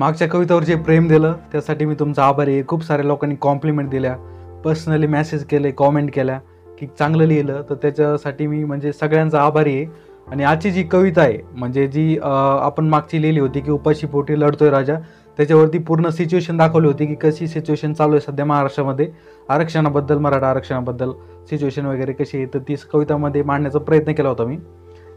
मागच्या कवितेवर जे प्रेम दिलं त्यासाठी मी तुमचा आभारी आहे। खूप साऱ्या लोकांनी कॉम्प्लिमेंट दिल्या, पर्सनली मेसेज केले, कॉमेंट केल्या की चांगलं लिहिलं, तर त्याच्यासाठी मी म्हणजे सगळ्यांचा आभारी आहे। आणि आजची जी कविता आहे म्हणजे जी आपण मागची लिहिली होती की उपाशी पोटी लढतोय राजा, त्याच्यावरती पूर्ण सिच्युएशन दाखवली होती की कशी सिच्युएशन चालू आहे सध्या महाराष्ट्रामध्ये आरक्षणाबद्दल, मराठा आरक्षणाबद्दल सिच्युएशन वगैरे कशी आहे, तर ती कवितामध्ये मांडण्याचा प्रयत्न केला होता मी।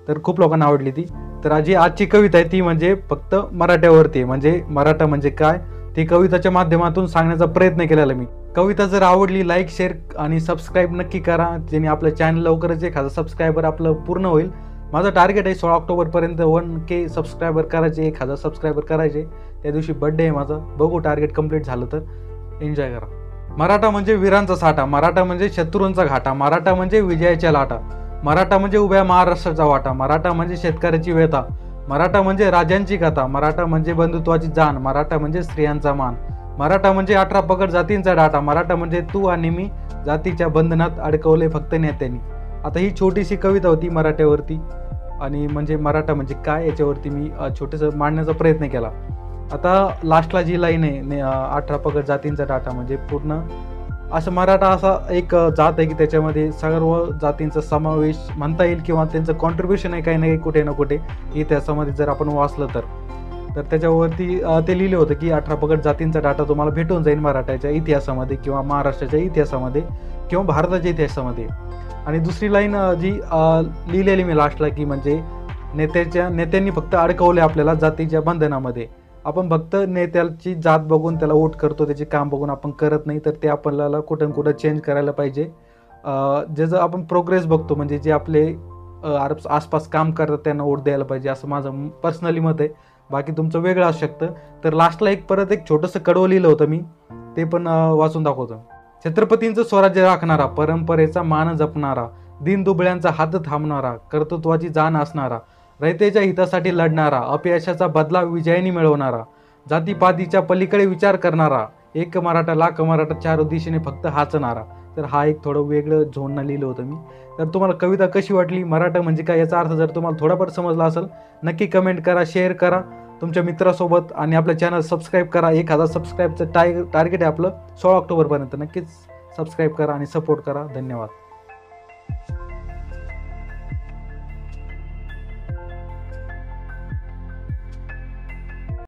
तर खूप लोकांना आवडली ती। तर आजची कविता आहे ती म्हणजे फक्त मराठ्यावरती आहे, म्हणजे मराठा म्हणजे काय ती कविताच्या माध्यमातून सांगण्याचा प्रयत्न केलेला मी। कविता जर आवडली लाईक, शेअर आणि सबस्क्राईब नक्की करा, जेणे आपलं चॅनल लवकरच 1000 सबस्क्रायबर आपलं पूर्ण होईल। माझं टार्गेट आहे 16 ऑक्टोबरपर्यंत 1K सबस्क्रायबर करायचे, 1000 सबस्क्रायबर करायचे। त्या दिवशी बर्थडे आहे माझा, बघू टार्गेट कंप्लीट झालं तर एन्जॉय करा। मराठा म्हणजे वीरांचा साठा, मराठा म्हणजे शत्रूंचा घाटा, मराठा म्हणजे विजयाच्या लाटा, मराठा म्हणजे उभ्या महाराष्ट्राचा वाटा, मराठा म्हणजे शेतकऱ्याची व्यथा, मराठा म्हणजे राजांची कथा, मराठा म्हणजे बंधुत्वाची जाण, मराठा म्हणजे स्त्रियांचा मान, मराठा म्हणजे 18 पगड जातींचा डाटा, मराठा म्हणजे तू आणि मी जातीच्या बंधनात अडकवले फक्त नेत्यांनी। आता ही छोटीशी कविता होती मराठ्यावरती आणि म्हणजे मराठा म्हणजे काय याच्यावरती मी छोटंसं मांडण्याचा प्रयत्न केला। आता लास्टला जी लाईन आहे 18 पगड जातींचा डाटा, म्हणजे पूर्ण असं मराठा असा एक जात आहे की त्याच्यामध्ये सर्व जातींचा समावेश म्हणता येईल किंवा त्यांचं कॉन्ट्रीब्युशन आहे काही ना काही कुठे ना कुठे इतिहासामध्ये जर आपण वाचलं तर त्याच्यावरती ते लिहिलं होतं की 18 पगड जातींचा डाटा तुम्हाला भेटून जाईल मराठ्याच्या इतिहासामध्ये किंवा महाराष्ट्राच्या इतिहासामध्ये किंवा भारताच्या इतिहासामध्ये। आणि दुसरी लाईन जी लिहिलेली मी लास्टला की म्हणजे नेत्यांनी फक्त अडकवले आपल्याला जातीच्या बंधनामध्ये। आपण फक्त नेत्याची जात बघून त्याला वोट करतो, त्याचे काम बघून आपण करत नाही, तर ते आपल्याला कुठं कुठं चेंज करायला पाहिजे। ज्याचं आपण प्रोग्रेस बघतो म्हणजे जे आपले आसपास काम करतात त्यांना वोट द्यायला पाहिजे, असं माझं पर्सनली मत आहे। बाकी तुमचं वेगळं असू शकतं। तर लास्टला परत एक छोटंसं कडवं लिहिलं होतं मी, ते पण वाचून दाखवतो। छत्रपतींचं स्वराज्य राखणारा, परंपरेचा मान जपणारा, दीनदुबळ्यांचा हात थांबणारा, कर्तृत्वाची जाण असणारा, रयतेच्या हितासाठी लढणारा, अपयशाचा बदला विजयाने मिळवणारा, जातीपातीच्या पलीकडे विचार करणारा, एक मराठा लाख मराठा चार दिशेने फक्त हाचणारा। तर हा एक थोडं वेगळं झोननं लिहिलं होतं मी। तर तुम्हाला कविता कशी वाटली, मराठा म्हणजे काय याचा अर्थ जर तुम्हाला थोडाफार समजला असेल नक्की कमेंट करा, शेअर करा तुमच्या मित्रासोबत आणि आपलं चॅनल सबस्क्राईब करा। 1000 सबस्क्राईबचं टार्गेट आहे आपलं 16 ऑक्टोबरपर्यंत। नक्कीच सबस्क्राईब करा आणि सपोर्ट करा। धन्यवाद।